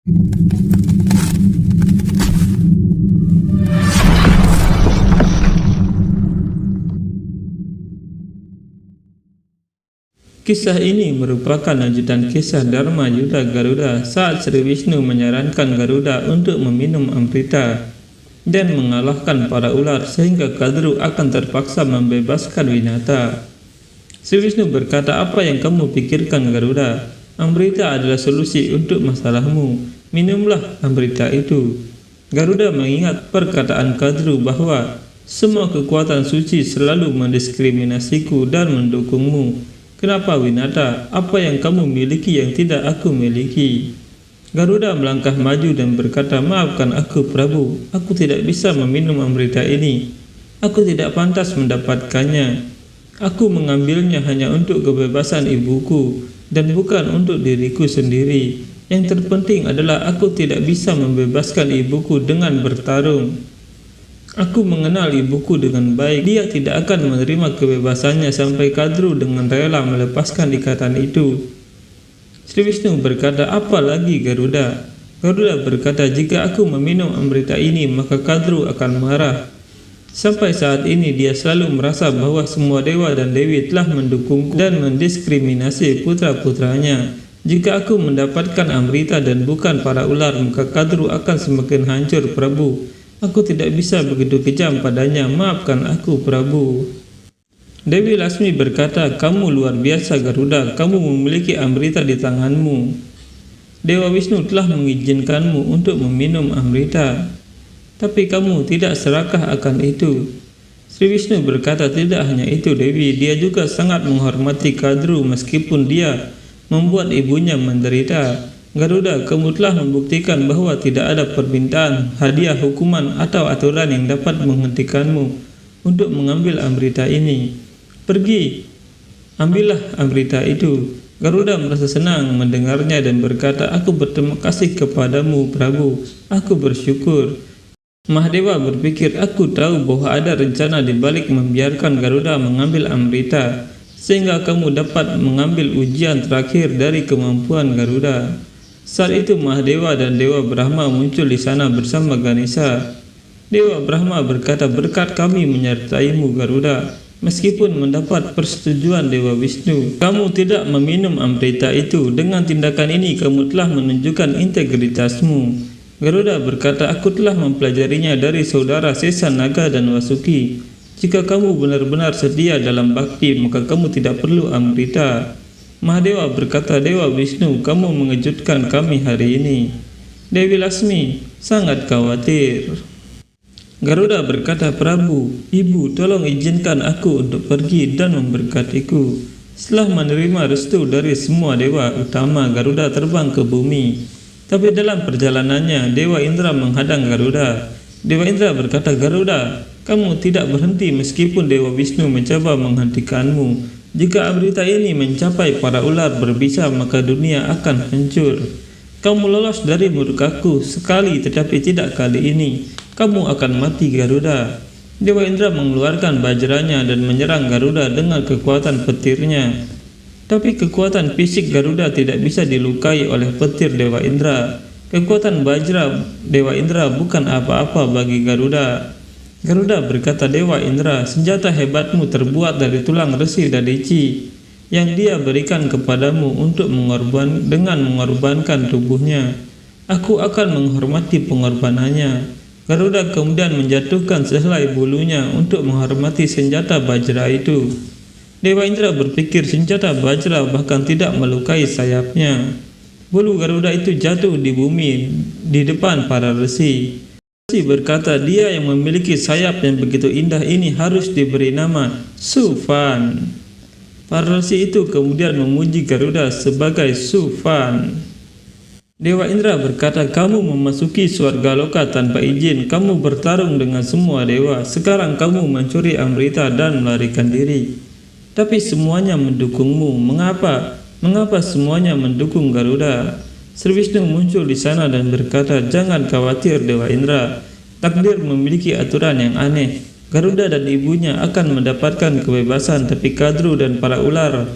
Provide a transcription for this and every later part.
Kisah ini merupakan lanjutan kisah Dharma Yuddha Garuda saat Sri Wisnu menyarankan Garuda untuk meminum Amrita dan mengalahkan para ular sehingga Kadru akan terpaksa membebaskan Winata. Sri Wisnu berkata, "Apa yang kamu pikirkan, Garuda? Amrita adalah solusi untuk masalahmu. Minumlah Amrita itu." Garuda mengingat perkataan Kadru bahwa semua kekuatan suci selalu mendiskriminasiku dan mendukungmu. "Kenapa, Winata? Apa yang kamu miliki yang tidak aku miliki?" Garuda melangkah maju dan berkata, "Maafkan aku, Prabu. Aku tidak bisa meminum Amrita ini. Aku tidak pantas mendapatkannya. Aku mengambilnya hanya untuk kebebasan ibuku dan bukan untuk diriku sendiri. Yang terpenting adalah aku tidak bisa membebaskan ibuku dengan bertarung. Aku mengenal ibuku dengan baik. Dia tidak akan menerima kebebasannya sampai Kadru dengan rela melepaskan ikatan itu." Sri Wisnu berkata, "Apa lagi, Garuda?" Garuda berkata, "Jika aku meminum Amrita ini, maka Kadru akan marah. Sampai saat ini dia selalu merasa bahwa semua dewa dan dewi telah mendukungku dan mendiskriminasi putra-putranya. Jika aku mendapatkan Amrita dan bukan para ular, maka Kadru akan semakin hancur, Prabu. Aku tidak bisa begitu kejam padanya. Maafkan aku, Prabu." Dewi Lasmi berkata, "Kamu luar biasa, Garuda. Kamu memiliki Amrita di tanganmu. Dewa Wisnu telah mengizinkanmu untuk meminum Amrita. Tapi kamu tidak serakah akan itu." Sri Wisnu berkata, "Tidak hanya itu, Dewi. Dia juga sangat menghormati Kadru meskipun dia membuat ibunya menderita. Garuda, kamu telah membuktikan bahwa tidak ada permintaan, hadiah, hukuman, atau aturan yang dapat menghentikanmu untuk mengambil Amrita ini. Pergi, ambillah Amrita itu." Garuda merasa senang mendengarnya dan berkata, "Aku berterima kasih kepadamu, Prabu. Aku bersyukur." Mahadewa berpikir, "Aku tahu bahwa ada rencana di balik membiarkan Garuda mengambil Amrita, sehingga kamu dapat mengambil ujian terakhir dari kemampuan Garuda." Saat itu Mahadewa dan Dewa Brahma muncul di sana bersama Ganesha. Dewa Brahma berkata, "Berkat kami menyertaimu, Garuda. Meskipun mendapat persetujuan Dewa Wisnu, kamu tidak meminum Amrita itu. Dengan tindakan ini kamu telah menunjukkan integritasmu." Garuda berkata, "Aku telah mempelajarinya dari saudara Sesa, Naga, dan Wasuki. Jika kamu benar-benar setia dalam bakti, maka kamu tidak perlu Amrita." Mahadewa berkata, "Dewa Wisnu, kamu mengejutkan kami hari ini." Dewi Lasmi sangat khawatir. Garuda berkata, "Prabu, Ibu, tolong izinkan aku untuk pergi dan memberkatiku." Setelah menerima restu dari semua dewa utama, Garuda terbang ke bumi. Tapi dalam perjalanannya, Dewa Indra menghadang Garuda. Dewa Indra berkata, "Garuda, kamu tidak berhenti meskipun Dewa Wisnu mencoba menghentikanmu. Jika Amrita ini mencapai para ular berbisa, maka dunia akan hancur. Kamu lolos dari murkaku sekali, tetapi tidak kali ini. Kamu akan mati, Garuda." Dewa Indra mengeluarkan bajranya dan menyerang Garuda dengan kekuatan petirnya. Tapi kekuatan fisik Garuda tidak bisa dilukai oleh petir Dewa Indra. Kekuatan bajra Dewa Indra bukan apa-apa bagi Garuda. Garuda berkata, "Dewa Indra, senjata hebatmu terbuat dari tulang resi Dadici yang dia berikan kepadamu untuk mengorbankan tubuhnya. Aku akan menghormati pengorbanannya." Garuda kemudian menjatuhkan sehelai bulunya untuk menghormati senjata bajra itu. Dewa Indra berpikir senjata bajra bahkan tidak melukai sayapnya. Bulu Garuda itu jatuh di bumi di depan para resi. Resi berkata, "Dia yang memiliki sayap yang begitu indah ini harus diberi nama Sufan." Para resi itu kemudian memuji Garuda sebagai Sufan. Dewa Indra berkata, "Kamu memasuki Swargaloka tanpa izin. Kamu bertarung dengan semua dewa. Sekarang kamu mencuri Amrita dan melarikan diri. Tapi semuanya mendukungmu. Mengapa? Mengapa semuanya mendukung Garuda?" Sri Wisnu muncul di sana dan berkata, "Jangan khawatir, Dewa Indra. Takdir memiliki aturan yang aneh. Garuda dan ibunya akan mendapatkan kebebasan, tapi Kadru dan para ular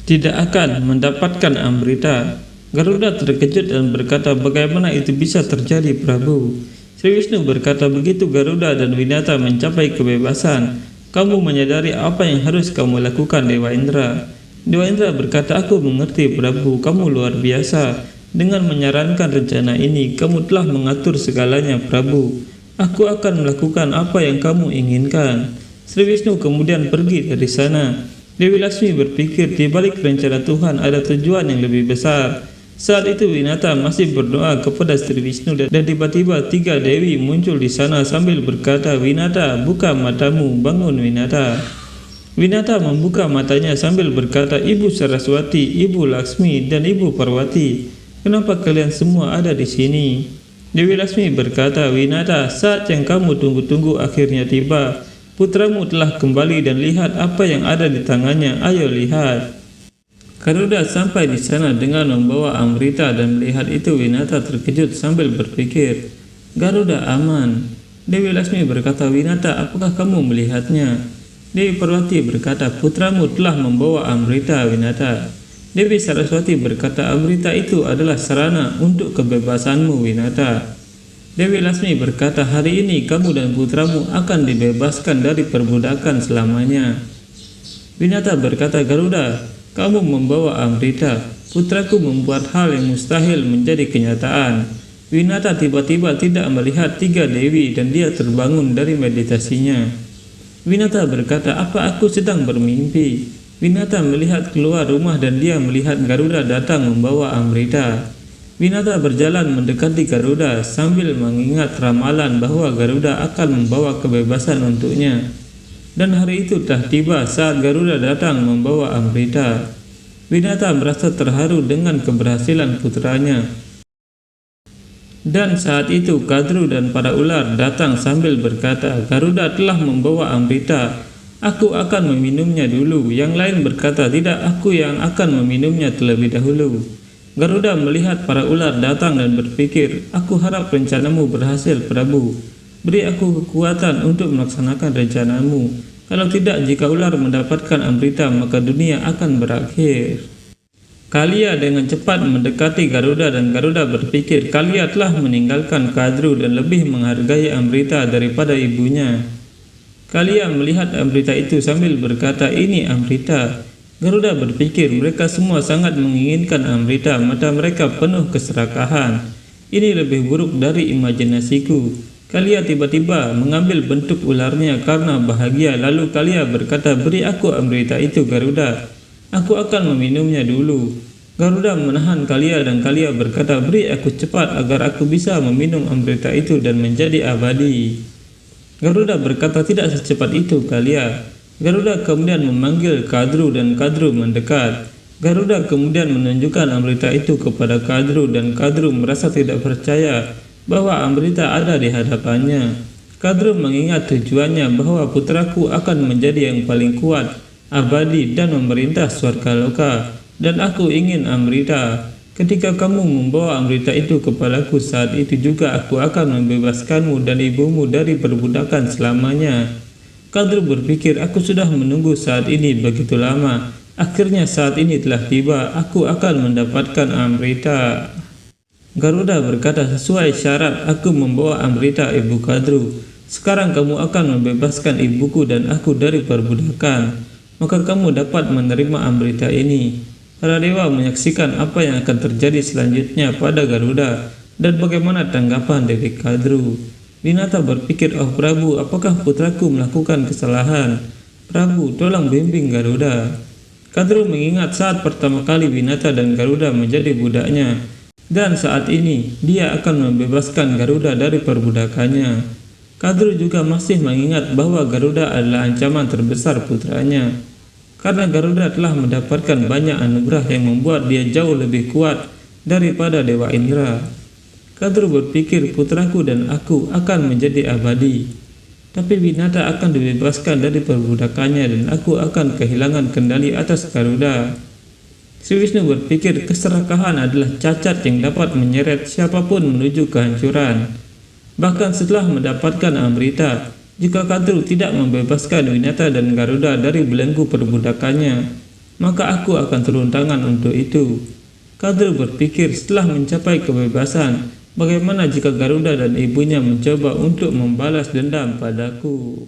tidak akan mendapatkan Amrita. Garuda terkejut dan berkata, "Bagaimana itu bisa terjadi, Prabu?" Sri Wisnu berkata, "Begitu Garuda dan Winata mencapai kebebasan, kamu menyadari apa yang harus kamu lakukan, Dewa Indra." Dewa Indra berkata, "Aku mengerti, Prabu. Kamu luar biasa. Dengan menyarankan rencana ini, kamu telah mengatur segalanya, Prabu. Aku akan melakukan apa yang kamu inginkan." Sri Wisnu kemudian pergi dari sana. Dewi Laksmi berpikir di balik rencana Tuhan ada tujuan yang lebih besar. Saat itu Winata masih berdoa kepada Sri Wisnu dan tiba-tiba 3 dewi muncul di sana sambil berkata, "Winata, buka matamu, bangun Winata." Winata membuka matanya sambil berkata, "Ibu Saraswati, Ibu Laksmi, dan Ibu Parwati, kenapa kalian semua ada di sini?" Dewi Laksmi berkata, "Winata, saat yang kamu tunggu-tunggu akhirnya tiba. Putramu telah kembali dan lihat apa yang ada di tangannya. Ayo lihat." Garuda sampai di sana dengan membawa Amrita dan melihat itu Winata terkejut sambil berpikir, "Garuda aman." Dewi Laksmi berkata, "Winata, apakah kamu melihatnya?" Dewi Parwati berkata, "Putramu telah membawa Amrita, Winata." Dewi Saraswati berkata, "Amrita itu adalah sarana untuk kebebasanmu, Winata." Dewi Laksmi berkata, "Hari ini kamu dan putramu akan dibebaskan dari perbudakan selamanya." Winata berkata, "Garuda, kamu membawa Amrita. Putraku membuat hal yang mustahil menjadi kenyataan." Winata tiba-tiba tidak melihat 3 dewi dan dia terbangun dari meditasinya. Winata berkata, "Apa aku sedang bermimpi?" Winata melihat keluar rumah dan dia melihat Garuda datang membawa Amrita. Winata berjalan mendekati Garuda sambil mengingat ramalan bahwa Garuda akan membawa kebebasan untuknya. Dan hari itu telah tiba saat Garuda datang membawa Amrita. Winata merasa terharu dengan keberhasilan putranya. Dan saat itu Kadru dan para ular datang sambil berkata, "Garuda telah membawa Amrita. Aku akan meminumnya dulu." Yang lain berkata, "Tidak, aku yang akan meminumnya terlebih dahulu." Garuda melihat para ular datang dan berpikir, "Aku harap rencanamu berhasil, Prabu. Beri aku kekuatan untuk melaksanakan rencanamu. Kalau tidak, jika ular mendapatkan Amrita, maka dunia akan berakhir." Kalia dengan cepat mendekati Garuda dan Garuda berpikir Kalia telah meninggalkan Kadru dan lebih menghargai Amrita daripada ibunya. Kalia melihat Amrita itu sambil berkata, "Ini Amrita." Garuda berpikir mereka semua sangat menginginkan Amrita, mata mereka penuh keserakahan. Ini lebih buruk dari imajinasiku. Kalia tiba-tiba mengambil bentuk ularnya karena bahagia. Lalu Kalia berkata, "Beri aku Amrita itu, Garuda. Aku akan meminumnya dulu." Garuda menahan Kalia dan Kalia berkata, "Beri aku cepat agar aku bisa meminum Amrita itu dan menjadi abadi." Garuda berkata, "Tidak secepat itu, Kalia." Garuda kemudian memanggil Kadru dan Kadru mendekat. Garuda kemudian menunjukkan Amrita itu kepada Kadru dan Kadru merasa tidak percaya bahwa Amrita ada di hadapannya. Kadru mengingat tujuannya bahwa putraku akan menjadi yang paling kuat, abadi dan memerintah Swarga Loka, dan aku ingin Amrita. Ketika kamu membawa Amrita itu kepadaku, saat itu juga aku akan membebaskanmu dan ibumu dari perbudakan selamanya. Kadru berpikir, aku sudah menunggu saat ini begitu lama. Akhirnya saat ini telah tiba, aku akan mendapatkan Amrita. Garuda berkata, "Sesuai syarat, aku membawa Amrita, Ibu Kadru. Sekarang kamu akan membebaskan ibuku dan aku dari perbudakan. Maka kamu dapat menerima Amrita ini." Para dewa menyaksikan apa yang akan terjadi selanjutnya pada Garuda dan bagaimana tanggapan Dewi Kadru. Winata berpikir, "Oh Prabu, apakah putraku melakukan kesalahan? Prabu, tolong bimbing Garuda." Kadru mengingat saat pertama kali Winata dan Garuda menjadi budaknya. Dan saat ini, dia akan membebaskan Garuda dari perbudakannya. Kadru juga masih mengingat bahwa Garuda adalah ancaman terbesar putranya. Karena Garuda telah mendapatkan banyak anugerah yang membuat dia jauh lebih kuat daripada Dewa Indra. Kadru berpikir, putraku dan aku akan menjadi abadi. Tapi Winata akan dibebaskan dari perbudakannya dan aku akan kehilangan kendali atas Garuda. Sri Wisnu berpikir keserakahan adalah cacat yang dapat menyeret siapapun menuju kehancuran. Bahkan setelah mendapatkan Amrita, jika Kadru tidak membebaskan Winata dan Garuda dari belenggu perbudakannya, maka aku akan turun tangan untuk itu. Kadru berpikir setelah mencapai kebebasan, bagaimana jika Garuda dan ibunya mencoba untuk membalas dendam padaku?